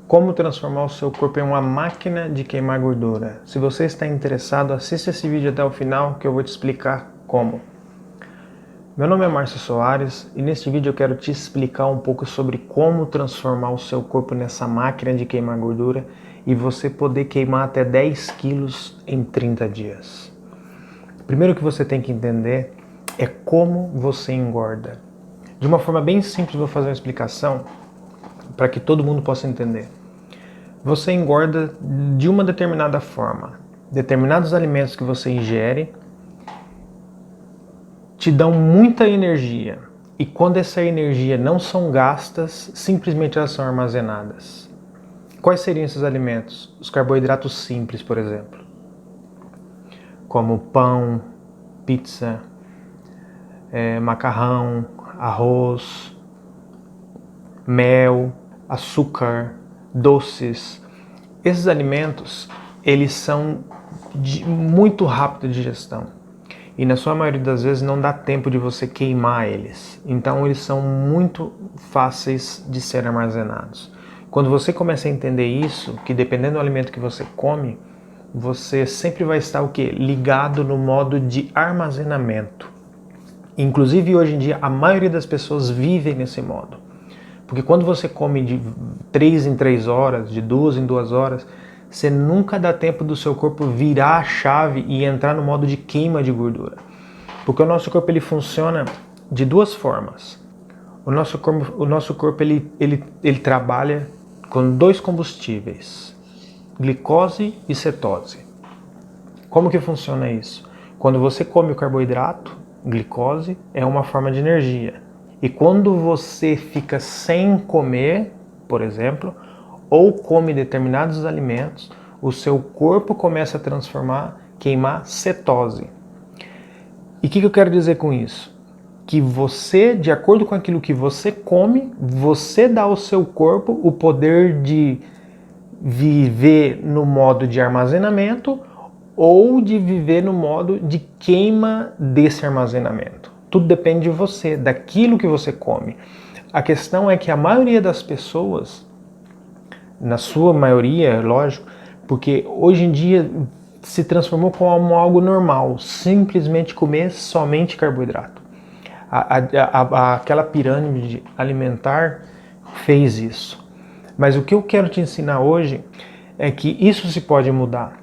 Como transformar o seu corpo em uma máquina de queimar gordura. Se você está interessado, assista esse vídeo até o final que eu vou te explicar como. Meu nome é Márcio Soares e neste vídeo eu quero te explicar um pouco sobre como transformar o seu corpo nessa máquina de queimar gordura e você poder queimar até 10 quilos em 30 dias. Primeiro que você tem que entender é como você engorda. De uma forma bem simples, vou fazer uma explicação para que todo mundo possa entender. Você engorda de uma determinada forma. Determinados alimentos que você ingere te dão muita energia. E quando essa energia não são gastas, simplesmente elas são armazenadas. Quais seriam esses alimentos? Os carboidratos simples, por exemplo. Como pão, pizza, macarrão, arroz, mel, açúcar, doces. Esses alimentos, eles são de muito rápida digestão e na sua maioria das vezes não dá tempo de você queimar eles. Então eles são muito fáceis de ser armazenados. Quando você começa a entender isso, que dependendo do alimento que você come, você sempre vai estar o quê? Ligado no modo de armazenamento. Inclusive hoje em dia a maioria das pessoas vivem nesse modo. Porque quando você come de 3 em 3 horas, de 2 em 2 horas, você nunca dá tempo do seu corpo virar a chave e entrar no modo de queima de gordura. Porque o nosso corpo ele funciona de duas formas. O nosso corpo ele trabalha com dois combustíveis, glicose e cetose. Como que funciona isso? Quando você come o carboidrato, glicose é uma forma de energia. E quando você fica sem comer, por exemplo, ou come determinados alimentos, o seu corpo começa a queimar cetose. E o que eu quero dizer com isso? Que você, de acordo com aquilo que você come, você dá ao seu corpo o poder de viver no modo de armazenamento ou de viver no modo de queima desse armazenamento. Tudo depende de você, daquilo que você come. A questão é que a maioria das pessoas, na sua maioria, lógico, porque hoje em dia se transformou como algo normal, simplesmente comer somente carboidrato. Aquela pirâmide alimentar fez isso. Mas o que eu quero te ensinar hoje é que isso se pode mudar.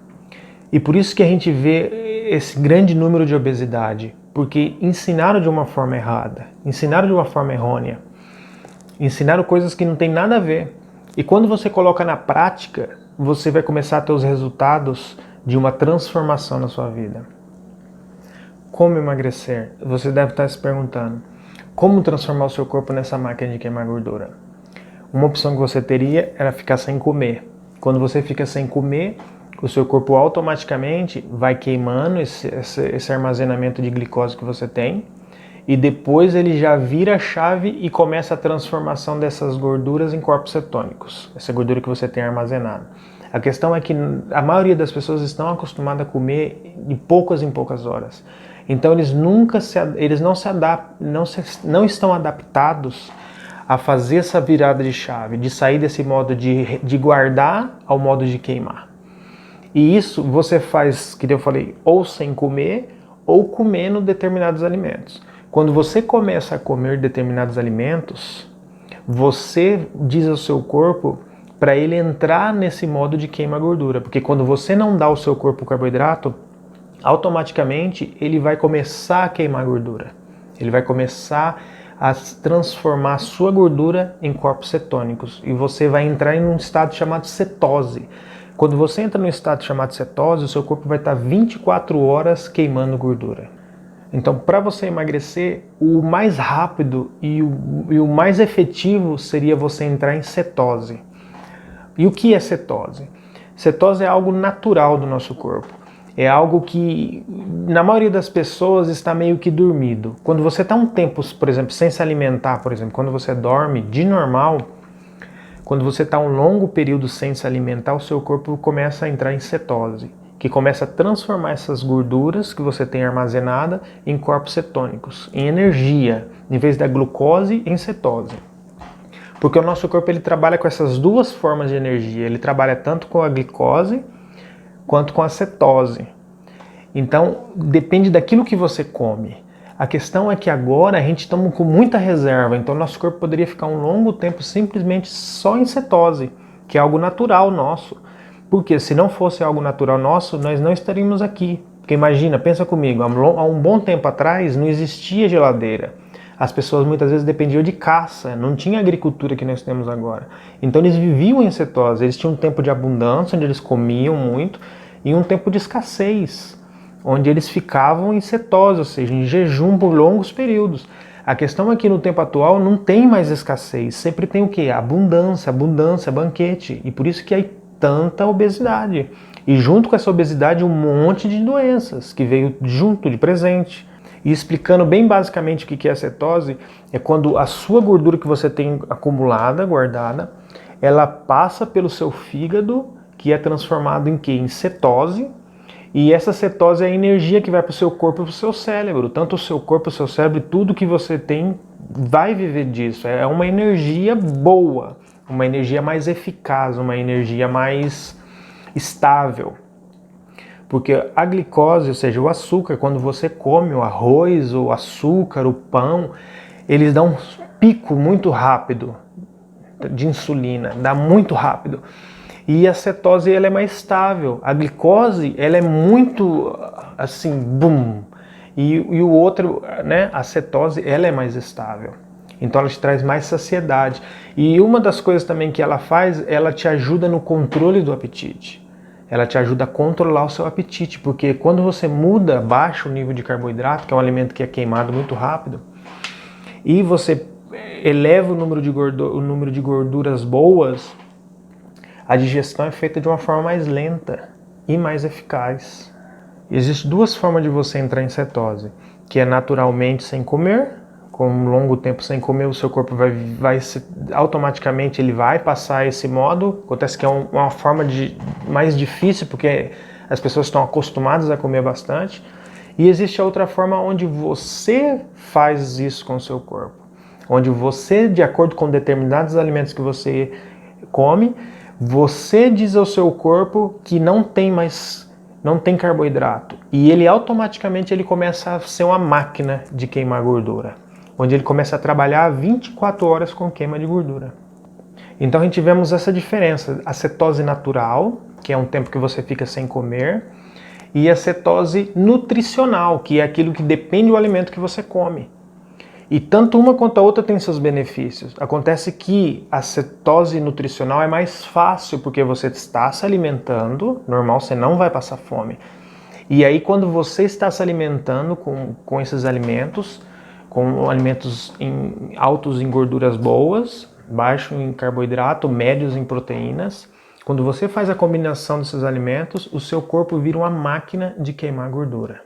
E por isso que a gente vê esse grande número de obesidade. Porque ensinaram de uma forma errada, ensinaram de uma forma errônea, ensinaram coisas que não tem nada a ver. E quando você coloca na prática, você vai começar a ter os resultados de uma transformação na sua vida. Como emagrecer? Você deve estar se perguntando. Como transformar o seu corpo nessa máquina de queimar gordura? Uma opção que você teria era ficar sem comer. Quando você fica sem comer, o seu corpo automaticamente vai queimando esse armazenamento de glicose que você tem e depois ele já vira a chave e começa a transformação dessas gorduras em corpos cetônicos, essa gordura que você tem armazenada. A questão é que a maioria das pessoas estão acostumadas a comer de poucas em poucas horas. Então eles não estão adaptados a fazer essa virada de chave, de sair desse modo de guardar ao modo de queimar. E isso você faz, que eu falei, ou sem comer ou comendo determinados alimentos. Quando você começa a comer determinados alimentos, você diz ao seu corpo para ele entrar nesse modo de queima gordura. Porque quando você não dá ao seu corpo o carboidrato, automaticamente ele vai começar a queimar gordura. Ele vai começar a transformar a sua gordura em corpos cetônicos. E você vai entrar em um estado chamado cetose. Quando você entra no estado chamado cetose, o seu corpo vai estar 24 horas queimando gordura. Então, para você emagrecer, o mais rápido e o mais efetivo seria você entrar em cetose. E o que é cetose? Cetose é algo natural do nosso corpo. É algo que, na maioria das pessoas, está meio que dormido. Quando você está um tempo, por exemplo, sem se alimentar, por exemplo, quando você dorme de normal, quando você está um longo período sem se alimentar, o seu corpo começa a entrar em cetose, que começa a transformar essas gorduras que você tem armazenada em corpos cetônicos, em energia, em vez da glucose, em cetose. Porque o nosso corpo ele trabalha com essas duas formas de energia. Ele trabalha tanto com a glicose quanto com a cetose. Então, depende daquilo que você come. A questão é que agora a gente está com muita reserva, então nosso corpo poderia ficar um longo tempo simplesmente só em cetose, que é algo natural nosso. Porque se não fosse algo natural nosso, nós não estaríamos aqui. Porque imagina, pensa comigo, há um bom tempo atrás não existia geladeira. As pessoas muitas vezes dependiam de caça, não tinha a agricultura que nós temos agora. Então eles viviam em cetose, eles tinham um tempo de abundância, onde eles comiam muito, e um tempo de escassez, onde eles ficavam em cetose, ou seja, em jejum por longos períodos. A questão é que no tempo atual não tem mais escassez, sempre tem o quê? Abundância, abundância, banquete, e por isso que há tanta obesidade. E junto com essa obesidade um monte de doenças que veio junto de presente. E explicando bem basicamente o que é a cetose, é quando a sua gordura que você tem acumulada, guardada, ela passa pelo seu fígado, que é transformado em quê? Em cetose. E essa cetose é a energia que vai para o seu corpo e para o seu cérebro. Tanto o seu corpo, o seu cérebro, tudo que você tem vai viver disso. É uma energia boa, uma energia mais eficaz, uma energia mais estável. Porque a glicose, ou seja, o açúcar, quando você come o arroz, o açúcar, o pão, eles dão um pico muito rápido de insulina, dá muito rápido. E a cetose ela é mais estável. A glicose ela é muito assim, boom. E o outro, né, a cetose, ela é mais estável. Então ela te traz mais saciedade. E uma das coisas também que ela faz, ela te ajuda no controle do apetite. Ela te ajuda a controlar o seu apetite, porque quando você muda, baixa o nível de carboidrato, que é um alimento que é queimado muito rápido, e você eleva o número de gorduras boas, a digestão é feita de uma forma mais lenta e mais eficaz. Existem duas formas de você entrar em cetose, que é naturalmente sem comer. Com um longo tempo sem comer, o seu corpo automaticamente ele vai passar esse modo. Acontece que é uma forma mais difícil, porque as pessoas estão acostumadas a comer bastante. E existe a outra forma onde você faz isso com o seu corpo. Onde você, de acordo com determinados alimentos que você come, você diz ao seu corpo que não tem carboidrato. E ele automaticamente ele começa a ser uma máquina de queimar gordura, onde ele começa a trabalhar 24 horas com queima de gordura. Então a gente vemos essa diferença, a cetose natural, que é um tempo que você fica sem comer, e a cetose nutricional, que é aquilo que depende do alimento que você come. E tanto uma quanto a outra tem seus benefícios. Acontece que a cetose nutricional é mais fácil, porque você está se alimentando, normal, você não vai passar fome. E aí quando você está se alimentando com esses alimentos, com alimentos altos em gorduras boas, baixos em carboidrato, médios em proteínas. Quando você faz a combinação desses alimentos, o seu corpo vira uma máquina de queimar gordura.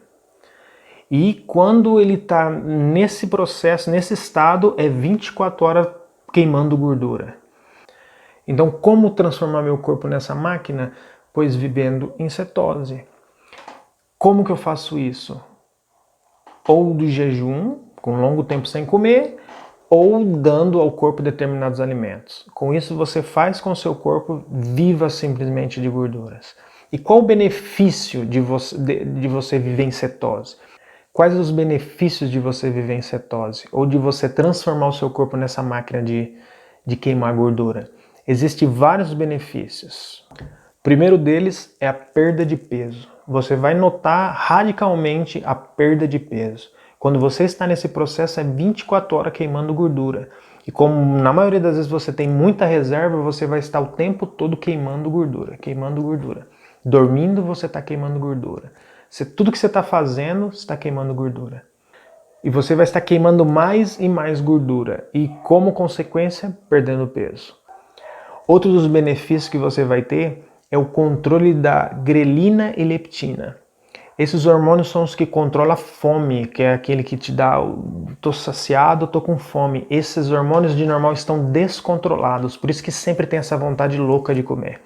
E quando ele está nesse processo, nesse estado, é 24 horas queimando gordura. Então, como transformar meu corpo nessa máquina? Pois vivendo em cetose. Como que eu faço isso? Ou do jejum, com longo tempo sem comer, ou dando ao corpo determinados alimentos. Com isso você faz com o seu corpo viva simplesmente de gorduras. E qual o benefício de você viver em cetose? Quais os benefícios de você viver em cetose? Ou de você transformar o seu corpo nessa máquina de queimar gordura? Existem vários benefícios. O primeiro deles é a perda de peso. Você vai notar radicalmente a perda de peso. Quando você está nesse processo, é 24 horas queimando gordura. E como na maioria das vezes você tem muita reserva, você vai estar o tempo todo queimando gordura, queimando gordura. Dormindo, você está queimando gordura. Tudo que você está fazendo, você está queimando gordura. E você vai estar queimando mais e mais gordura. E como consequência, perdendo peso. Outro dos benefícios que você vai ter é o controle da grelina e leptina. Esses hormônios são os que controlam a fome, que é aquele que te dá, tô saciado, tô com fome. Esses hormônios de normal estão descontrolados, por isso que sempre tem essa vontade louca de comer.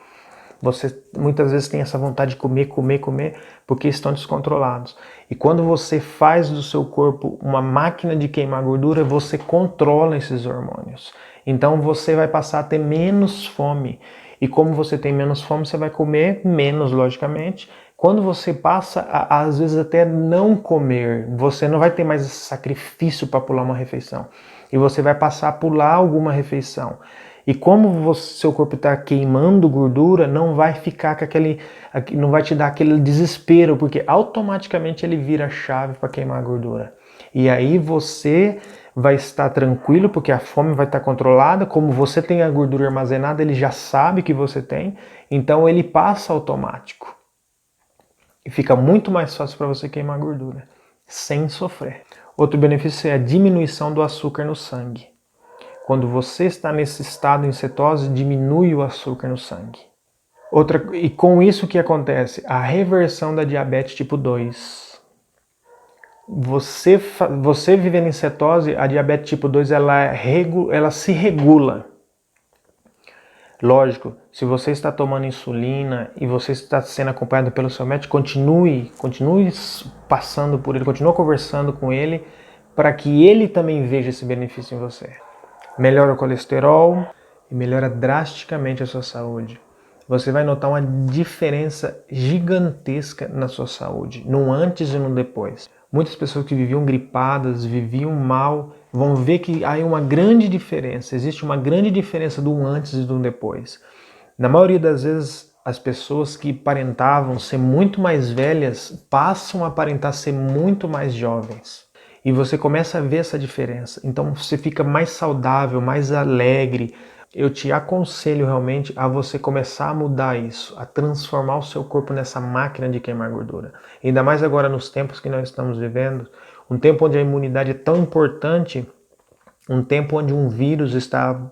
Você muitas vezes tem essa vontade de comer, comer, comer, porque estão descontrolados. E quando você faz do seu corpo uma máquina de queimar gordura, você controla esses hormônios. Então você vai passar a ter menos fome. E como você tem menos fome, você vai comer menos, logicamente. Quando você passa a, às vezes, até não comer, você não vai ter mais esse sacrifício para pular uma refeição. E você vai passar a pular alguma refeição. E como seu corpo está queimando gordura, não vai ficar com não vai te dar aquele desespero, porque automaticamente ele vira a chave para queimar a gordura. E aí você vai estar tranquilo, porque a fome vai estar controlada. Como você tem a gordura armazenada, ele já sabe que você tem, então ele passa automático. E fica muito mais fácil para você queimar gordura, sem sofrer. Outro benefício é a diminuição do açúcar no sangue. Quando você está nesse estado em cetose, diminui o açúcar no sangue. E com isso o que acontece? A reversão da diabetes tipo 2. Você vivendo em cetose, a diabetes tipo 2 ela se regula. Lógico, se você está tomando insulina e você está sendo acompanhado pelo seu médico, continue passando por ele, continue conversando com ele, para que ele também veja esse benefício em você. Melhora o colesterol e melhora drasticamente a sua saúde. Você vai notar uma diferença gigantesca na sua saúde, no antes e no depois. Muitas pessoas que viviam gripadas, viviam mal, vão ver que há uma grande diferença. Existe uma grande diferença do antes e do depois. Na maioria das vezes, as pessoas que aparentavam ser muito mais velhas passam a aparentar ser muito mais jovens. E você começa a ver essa diferença. Então você fica mais saudável, mais alegre. Eu te aconselho realmente a você começar a mudar isso, a transformar o seu corpo nessa máquina de queimar gordura. Ainda mais agora nos tempos que nós estamos vivendo, um tempo onde a imunidade é tão importante, um tempo onde um vírus está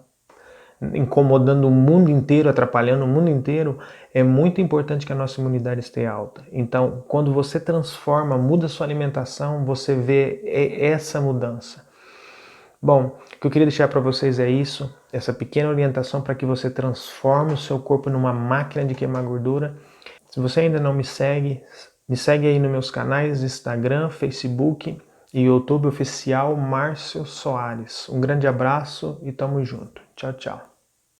incomodando o mundo inteiro, atrapalhando o mundo inteiro, é muito importante que a nossa imunidade esteja alta. Então, quando você transforma, muda a sua alimentação, você vê essa mudança. Bom, o que eu queria deixar para vocês é isso, essa pequena orientação para que você transforme o seu corpo numa máquina de queimar gordura. Se você ainda não me segue aí nos meus canais Instagram, Facebook e YouTube oficial Márcio Soares. Um grande abraço e tamo junto. Tchau, tchau.